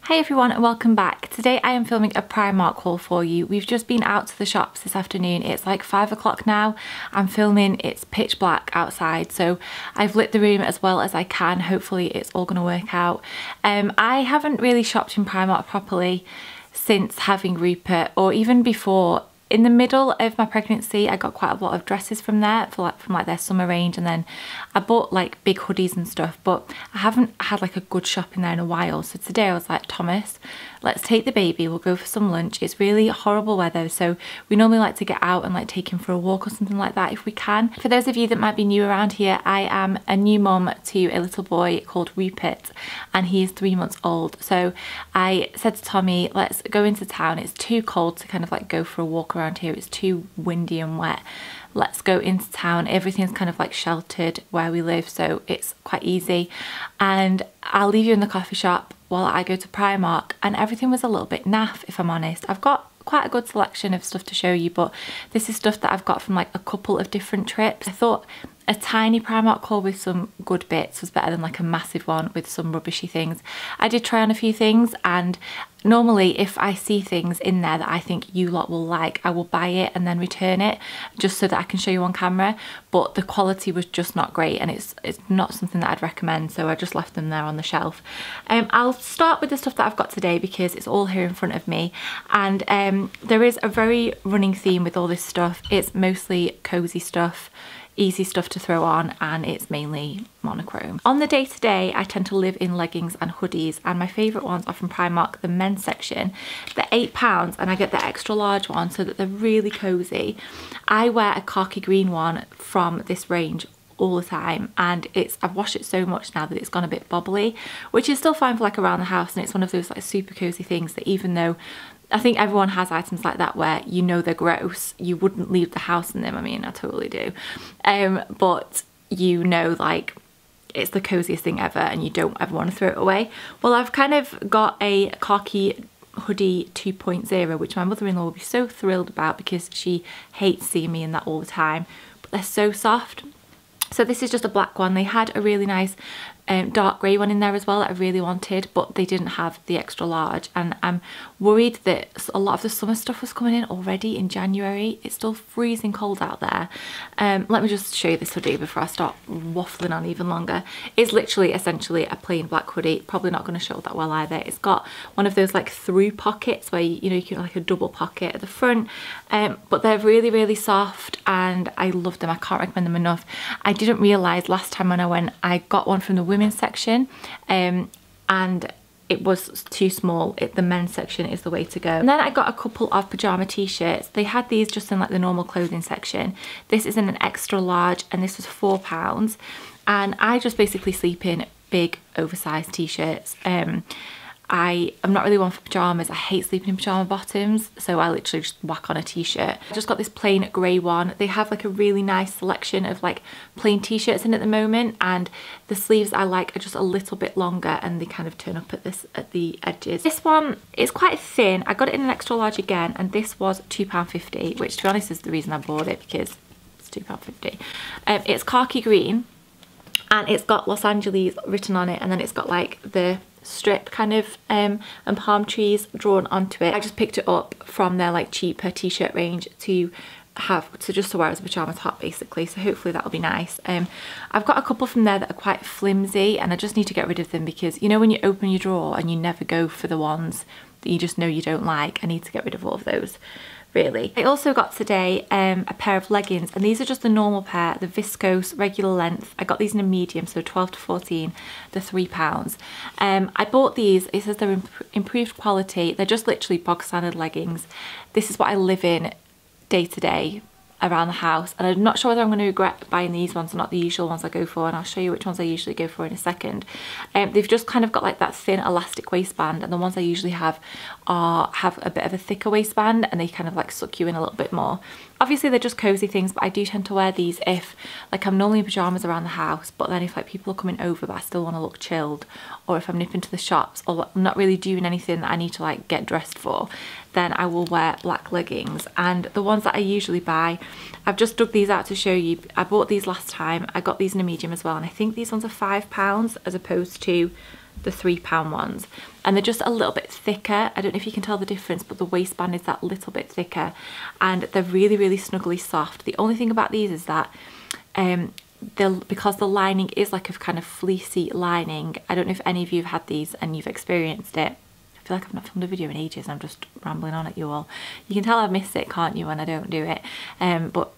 Hey everyone and welcome back. Today I am filming a Primark haul for you. We've just been out to the shops this afternoon. It's like 5 o'clock now. I'm filming, it's pitch black outside, so I've lit the room as well as I can. Hopefully it's all going to work out. I haven't really shopped in Primark properly since having Rupert, or even before. In the middle of my pregnancy, I got quite a lot of dresses from there, from their summer range, and then I bought like big hoodies and stuff, but I haven't had like a good shop in there in a while. So today I was like, Thomas, let's take the baby, we'll go for some lunch. It's really horrible weather, so we normally like to get out and like take him for a walk or something like that if we can. For those of you that might be new around here, I am a new mum to a little boy called Rupert, and he is 3 months old. So I said to Tommy, let's go into town. It's too cold to kind of like go for a walk around here. It's too windy and wet. Let's go into town. Everything's kind of like sheltered where we live, so it's quite easy. And I'll leave you in the coffee shop while I go to Primark. And everything was a little bit naff, if I'm honest. I've got quite a good selection of stuff to show you, but this is stuff that I've got from like a couple of different trips. I thought a tiny Primark haul with some good bits was better than like a massive one with some rubbishy things. I did try on a few things, and normally if I see things in there that I think you lot will like, I will buy it and then return it just so that I can show you on camera, but the quality was just not great and it's not something that I'd recommend, so I just left them there on the shelf. I'll start with the stuff that I've got today because it's all here in front of me, and there is a very running theme with all this stuff. It's mostly cozy stuff, easy stuff to throw on, and it's mainly monochrome. On the day-to-day, I tend to live in leggings and hoodies, and my favourite ones are from Primark, the men's section. They're £8 and I get the extra large one so that they're really cozy. I wear a khaki green one from this range all the time, and I've washed it so much now that it's gone a bit bobbly, which is still fine for like around the house, and it's one of those like super cozy things that even though I think everyone has items like that where you know they're gross, you wouldn't leave the house in them. I mean, I totally do. But you know, like, it's the coziest thing ever and you don't ever want to throw it away. Well, I've kind of got a khaki hoodie 2.0, which my mother-in-law will be so thrilled about because she hates seeing me in that all the time. But they're so soft. So this is just a black one. They had a really nice dark grey one in there as well that I really wanted, but they didn't have the extra large, and I'm worried that a lot of the summer stuff was coming in already in January. It's still freezing cold out there. Let me just show you this hoodie before I start waffling on even longer. It's literally essentially a plain black hoodie, probably not going to show that well either. It's got one of those like through pockets where you know you can like a double pocket at the front, but they're really soft and I love them. I can't recommend them enough. I didn't realise last time when I went, I got one from the women's section and it was too small. The men's section is the way to go. And then I got a couple of pyjama t-shirts. They had these just in like the normal clothing section. This is in an extra large and this was £4, and I just basically sleep in big oversized t-shirts. I'm not really one for pyjamas. I hate sleeping in pyjama bottoms, so I literally just whack on a t-shirt. I just got this plain grey one. They have like a really nice selection of like plain t-shirts in at the moment, and the sleeves I like are just a little bit longer and they kind of turn up at the edges. This one is quite thin. I got it in an extra large again, and this was £2.50, which to be honest is the reason I bought it, because it's £2.50. It's khaki green and it's got Los Angeles written on it, and then it's got like the strip kind of and palm trees drawn onto it. I just picked it up from their like cheaper t-shirt range to just to wear as a pyjama top basically, so hopefully that'll be nice. I've got a couple from there that are quite flimsy and I just need to get rid of them because you know when you open your drawer and you never go for the ones that you just know you don't like. I need to get rid of all of those, really. I also got today a pair of leggings, and these are just the normal pair, the viscose regular length. I got these in a medium, so 12 to 14, they're £3. I bought these, it says they're improved quality. They're just literally bog standard leggings. This is what I live in day to day around the house, and I'm not sure whether I'm going to regret buying these ones or not, the usual ones I go for, and I'll show you which ones I usually go for in a second. They've just kind of got like that thin elastic waistband, and the ones I usually have a bit of a thicker waistband and they kind of like suck you in a little bit more. Obviously they're just cozy things, but I do tend to wear these if like I'm normally in pyjamas around the house, but then if like people are coming over but I still want to look chilled, or if I'm nipping to the shops or I'm not really doing anything that I need to like get dressed for, then I will wear black leggings. And the ones that I usually buy, I've just dug these out to show you. I bought these last time. I got these in a medium as well, and I think these ones are £5 as opposed to the £3 ones, and they're just a little bit thicker. I don't know if you can tell the difference, but the waistband is that little bit thicker, and they're really, really snuggly soft. The only thing about these is that because the lining is like a kind of fleecy lining. I don't know if any of you have had these and you've experienced it. I feel like I've not filmed a video in ages and I'm just rambling on at you all. You can tell I've missed it, can't you, when I don't do it. But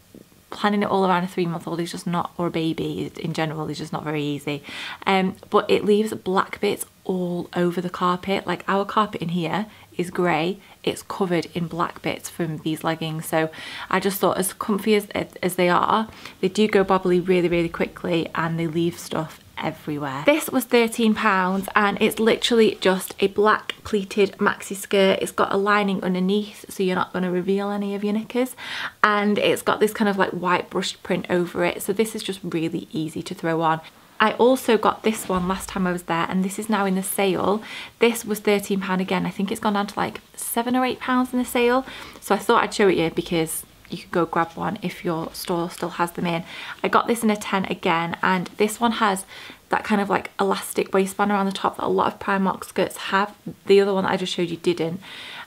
planning it all around a 3-month-old is just not, or a baby in general, is just not very easy. But it leaves black bits all over the carpet. Like our carpet in here is grey, it's covered in black bits from these leggings. So I just thought, as comfy as they are, they do go bobbly really, really quickly, and they leave stuff everywhere. This was £13, and it's literally just a black pleated maxi skirt. It's got a lining underneath, so you're not going to reveal any of your knickers, and it's got this kind of like white brushed print over it, so this is just really easy to throw on. I also got this one last time I was there, and this is now in the sale. This was £13 again. I think it's gone down to like £7 or £8 in the sale, so I thought I'd show it you because you could go grab one if your store still has them in. I got this in a 10 again, and this one has that kind of like elastic waistband around the top that a lot of Primark skirts have. The other one that I just showed you didn't.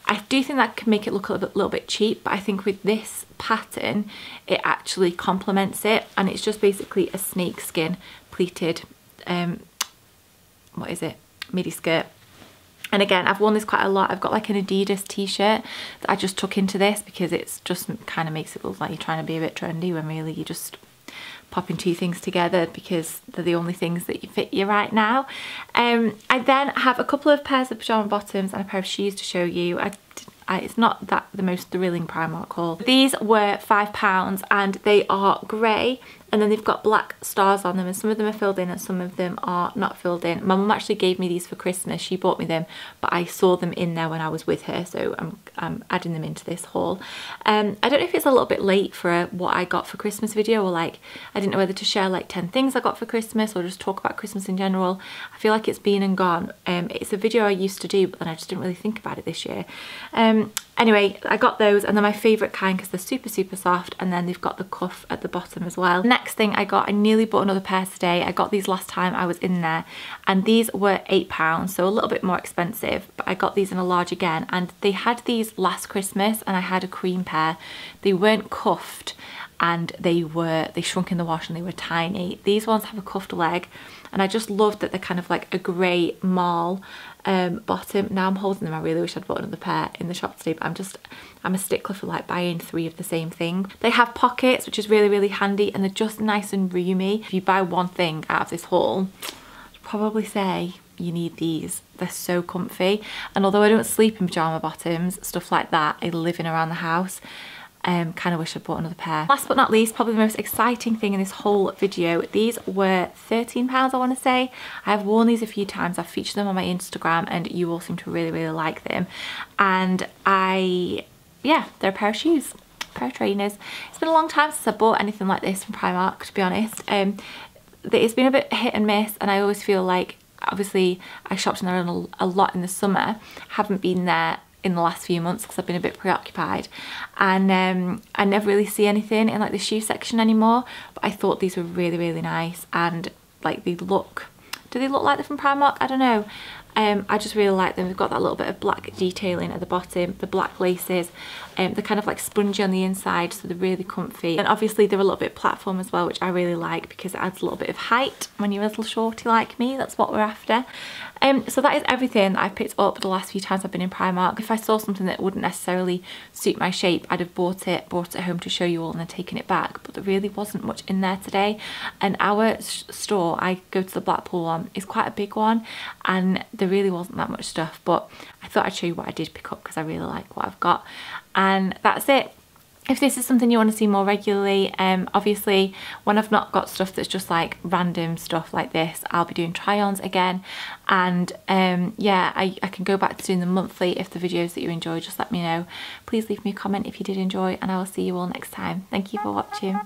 I do think that can make it look a little bit cheap, but I think with this pattern it actually complements it, and it's just basically a snakeskin pleated what is it, midi skirt. And again, I've worn this quite a lot. I've got like an Adidas t-shirt that I just took into this because it's just kind of makes it look like you're trying to be a bit trendy when really you're just popping two things together because they're the only things that fit you right now. I then have a couple of pairs of pyjama bottoms and a pair of shoes to show you. It's not that the most thrilling Primark haul. These were £5 and they are grey, and then they've got black stars on them, and some of them are filled in and some of them are not filled in. My mum actually gave me these for Christmas. She bought me them, but I saw them in there when I was with her, so I'm adding them into this haul. I don't know if it's a little bit late for a what I got for Christmas video, or like I didn't know whether to share like 10 things I got for Christmas or just talk about Christmas in general. I feel like it's been and gone. It's a video I used to do, but then I just didn't really think about it this year. Anyway, I got those, and they're my favourite kind because they're super, super soft, and then they've got the cuff at the bottom as well. Next thing I got, I nearly bought another pair today. I got these last time I was in there, and these were £8, so a little bit more expensive, but I got these in a large again, and they had these last Christmas, and I had a cream pair. They weren't cuffed, and they shrunk in the wash and they were tiny. These ones have a cuffed leg, and I just loved that they're kind of like a grey marl bottom. Now I'm holding them. I really wish I'd bought another pair in the shop today, but I'm a stickler for like buying 3 of the same thing. They have pockets, which is really, really handy, and they're just nice and roomy. If you buy one thing out of this haul, I'd probably say you need these. They're so comfy, and although I don't sleep in pyjama bottoms, stuff like that, I live in around the house. Kind of wish I'd bought another pair. Last but not least, probably the most exciting thing in this whole video, these were £13 I want to say. I have worn these a few times, I've featured them on my Instagram, and you all seem to really, really like them. And yeah, they're a pair of shoes, a pair of trainers. It's been a long time since I bought anything like this from Primark, to be honest. It's been a bit hit and miss, and I always feel like, obviously I shopped in there a lot in the summer, haven't been there in the last few months because I've been a bit preoccupied, and I never really see anything in like the shoe section anymore, but I thought these were really, really nice, and like do they look like they're from Primark? I don't know. I just really like them. They've got that little bit of black detailing at the bottom, the black laces, they're kind of like spongy on the inside, so they're really comfy, and obviously they're a little bit platform as well, which I really like because it adds a little bit of height when you're a little shorty like me. That's what we're after. So that is everything that I've picked up the last few times I've been in Primark. If I saw something that wouldn't necessarily suit my shape, I'd have bought it home to show you all and then taken it back, but there really wasn't much in there today. And our store, I go to the Blackpool one, is quite a big one, and there really wasn't that much stuff, but I thought I'd show you what I did pick up because I really like what I've got. And that's it. If this is something you want to see more regularly, obviously when I've not got stuff that's just like random stuff like this, I'll be doing try-ons again, and yeah, I can go back to doing them monthly. If the videos that you enjoy, just let me know. Please leave me a comment if you did enjoy, and I will see you all next time. Thank you for watching.